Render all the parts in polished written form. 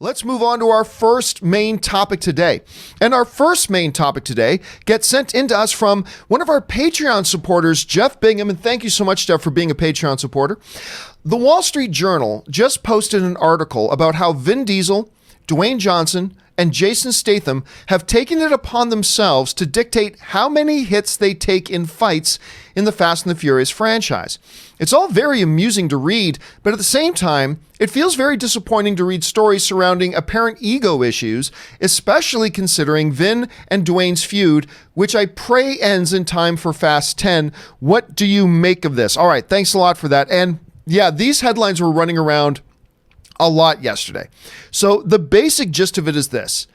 Let's move on to our first main topic today. And our first main topic today gets sent in to us from one of our Patreon supporters, Jeff Bingham. And thank you so much, Jeff, for being a Patreon supporter. The Wall Street Journal just posted an article about how Vin Diesel, Dwayne Johnson, and Jason Statham have taken it upon themselves to dictate how many hits they take in fights in the Fast and the Furious franchise. It's all very amusing to read, but at the same time, it feels very disappointing to read stories surrounding apparent ego issues, especially considering Vin and Dwayne's feud, which I pray ends in time for Fast 10. What do you make of this? All right, thanks a lot for that. And yeah, these headlines were running around a lot yesterday. So the basic gist of it is this.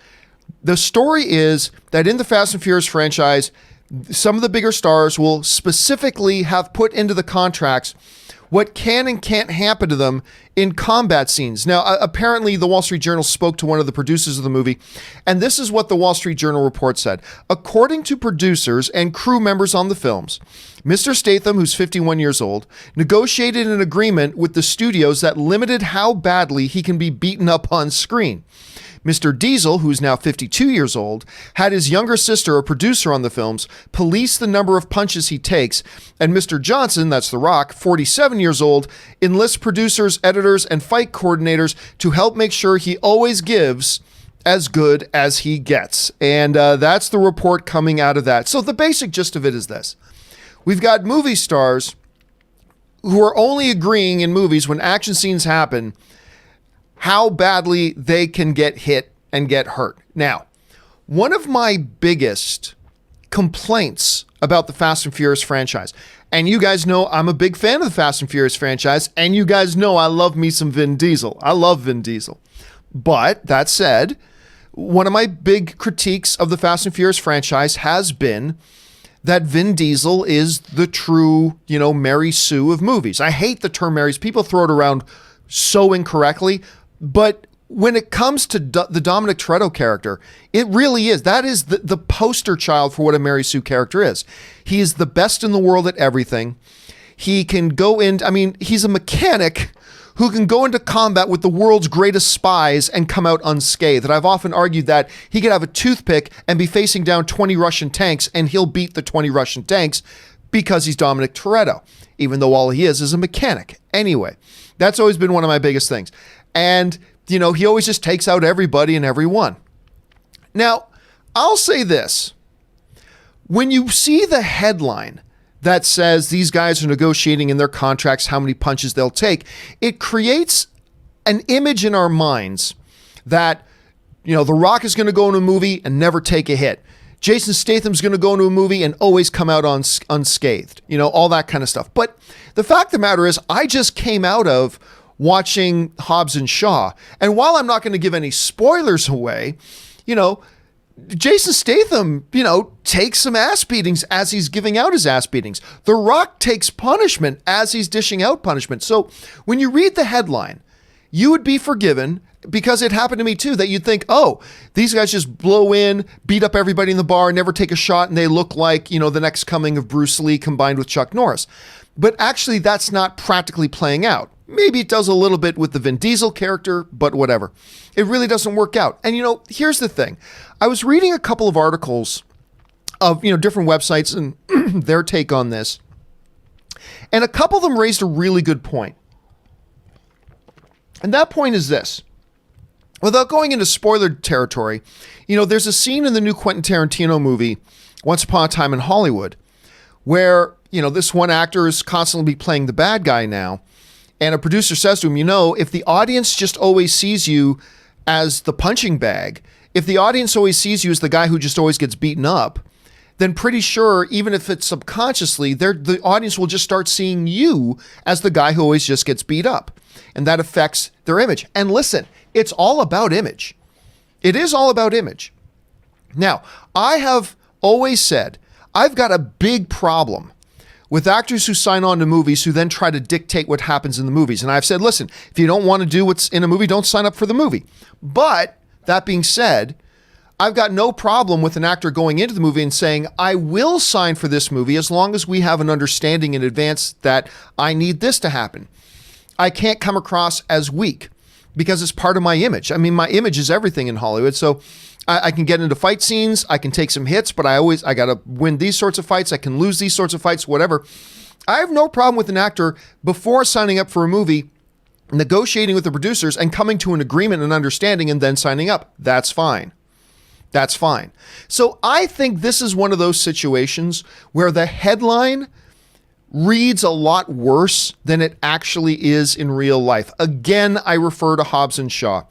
The story is that in the Fast and Furious franchise, some of the bigger stars will specifically have put into the contracts what can and can't happen to them in combat scenes. Now, apparently the Wall Street Journal spoke to one of the producers of the movie, and this is what the Wall Street Journal report said. According to producers and crew members on the films, Mr. Statham, who's 51 years old, negotiated an agreement with the studios that limited how badly he can be beaten up on screen. Mr. Diesel, who's now 52 years old, had his younger sister, a producer on the films, police the number of punches he takes, and Mr. Johnson, that's The Rock, 47 years old, enlists producers, editors, and fight coordinators to help make sure he always gives as good as he gets. And that's the report coming out of that. So the basic gist of it is this. We've got movie stars who are only agreeing in movies when action scenes happen how badly they can get hit and get hurt. Now, one of my biggest complaints about the Fast and Furious franchise, and you guys know I'm a big fan of the Fast and Furious franchise, and you guys know I love me some Vin Diesel. I love Vin Diesel. But that said, one of my big critiques of the Fast and Furious franchise has been that Vin Diesel is the true, Mary Sue of movies. I hate the term Mary Sue. People throw it around so incorrectly. But when it comes to the Dominic Toretto character, it really is. That is the poster child for what a Mary Sue character is. He is the best in the world at everything. He can go in, he's a mechanic who can go into combat with the world's greatest spies and come out unscathed. And I've often argued that he could have a toothpick and be facing down 20 Russian tanks and he'll beat the 20 Russian tanks because he's Dominic Toretto, even though all he is a mechanic. Anyway, that's always been one of my biggest things. And, he always just takes out everybody and everyone. Now, I'll say this. When you see the headline that says these guys are negotiating in their contracts how many punches they'll take, it creates an image in our minds that, The Rock is going to go into a movie and never take a hit. Jason Statham's going to go into a movie and always come out unscathed, all that kind of stuff. But the fact of the matter is, I just came out of watching Hobbs and Shaw. And while I'm not going to give any spoilers away, Jason Statham, takes some ass beatings as he's giving out his ass beatings. The Rock takes punishment as he's dishing out punishment. So when you read the headline, you would be forgiven because it happened to me too, that you'd think, oh, these guys just blow in, beat up everybody in the bar, never take a shot, and they look like, the next coming of Bruce Lee combined with Chuck Norris. But actually, that's not practically playing out. Maybe it does a little bit with the Vin Diesel character, but whatever. It really doesn't work out. And, here's the thing. I was reading a couple of articles of, different websites and their take on this. And a couple of them raised a really good point. And that point is this. Without going into spoiler territory, there's a scene in the new Quentin Tarantino movie, Once Upon a Time in Hollywood, where, this one actor is constantly playing the bad guy now. And a producer says to him, if the audience just always sees you as the punching bag, if the audience always sees you as the guy who just always gets beaten up, then pretty sure, even if it's subconsciously, the audience will just start seeing you as the guy who always just gets beat up. And that affects their image. And listen, it's all about image. It is all about image. Now, I have always said, I've got a big problem with actors who sign on to movies who then try to dictate what happens in the movies. And I've said, listen, if you don't want to do what's in a movie, don't sign up for the movie. But that being said, I've got no problem with an actor going into the movie and saying, I will sign for this movie as long as we have an understanding in advance that I need this to happen. I can't come across as weak. because it's part of my image. I mean, my image is everything in Hollywood. So I can get into fight scenes. I can take some hits, but I got to win these sorts of fights. I can lose these sorts of fights, whatever. I have no problem with an actor before signing up for a movie, negotiating with the producers and coming to an agreement and understanding and then signing up. That's fine. That's fine. So I think this is one of those situations where the headline reads a lot worse than it actually is in real life. Again, I refer to Hobbs and Shaw.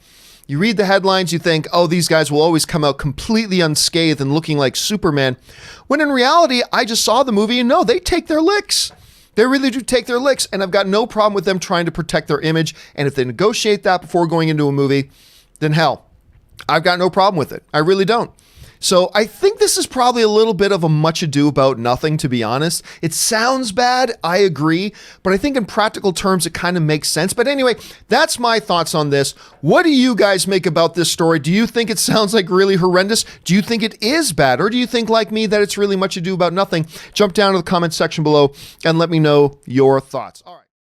You read the headlines, you think, oh, these guys will always come out completely unscathed and looking like Superman. When in reality, I just saw the movie and no, they take their licks. They really do take their licks, and I've got no problem with them trying to protect their image. And if they negotiate that before going into a movie, then hell, I've got no problem with it. I really don't. So I think this is probably a little bit of a much ado about nothing, to be honest. It sounds bad, I agree, but I think in practical terms, it kind of makes sense. But anyway, that's my thoughts on this. What do you guys make about this story? Do you think it sounds like really horrendous? Do you think it is bad? Or do you think, like me, that it's really much ado about nothing? Jump down to the comment section below and let me know your thoughts. All right.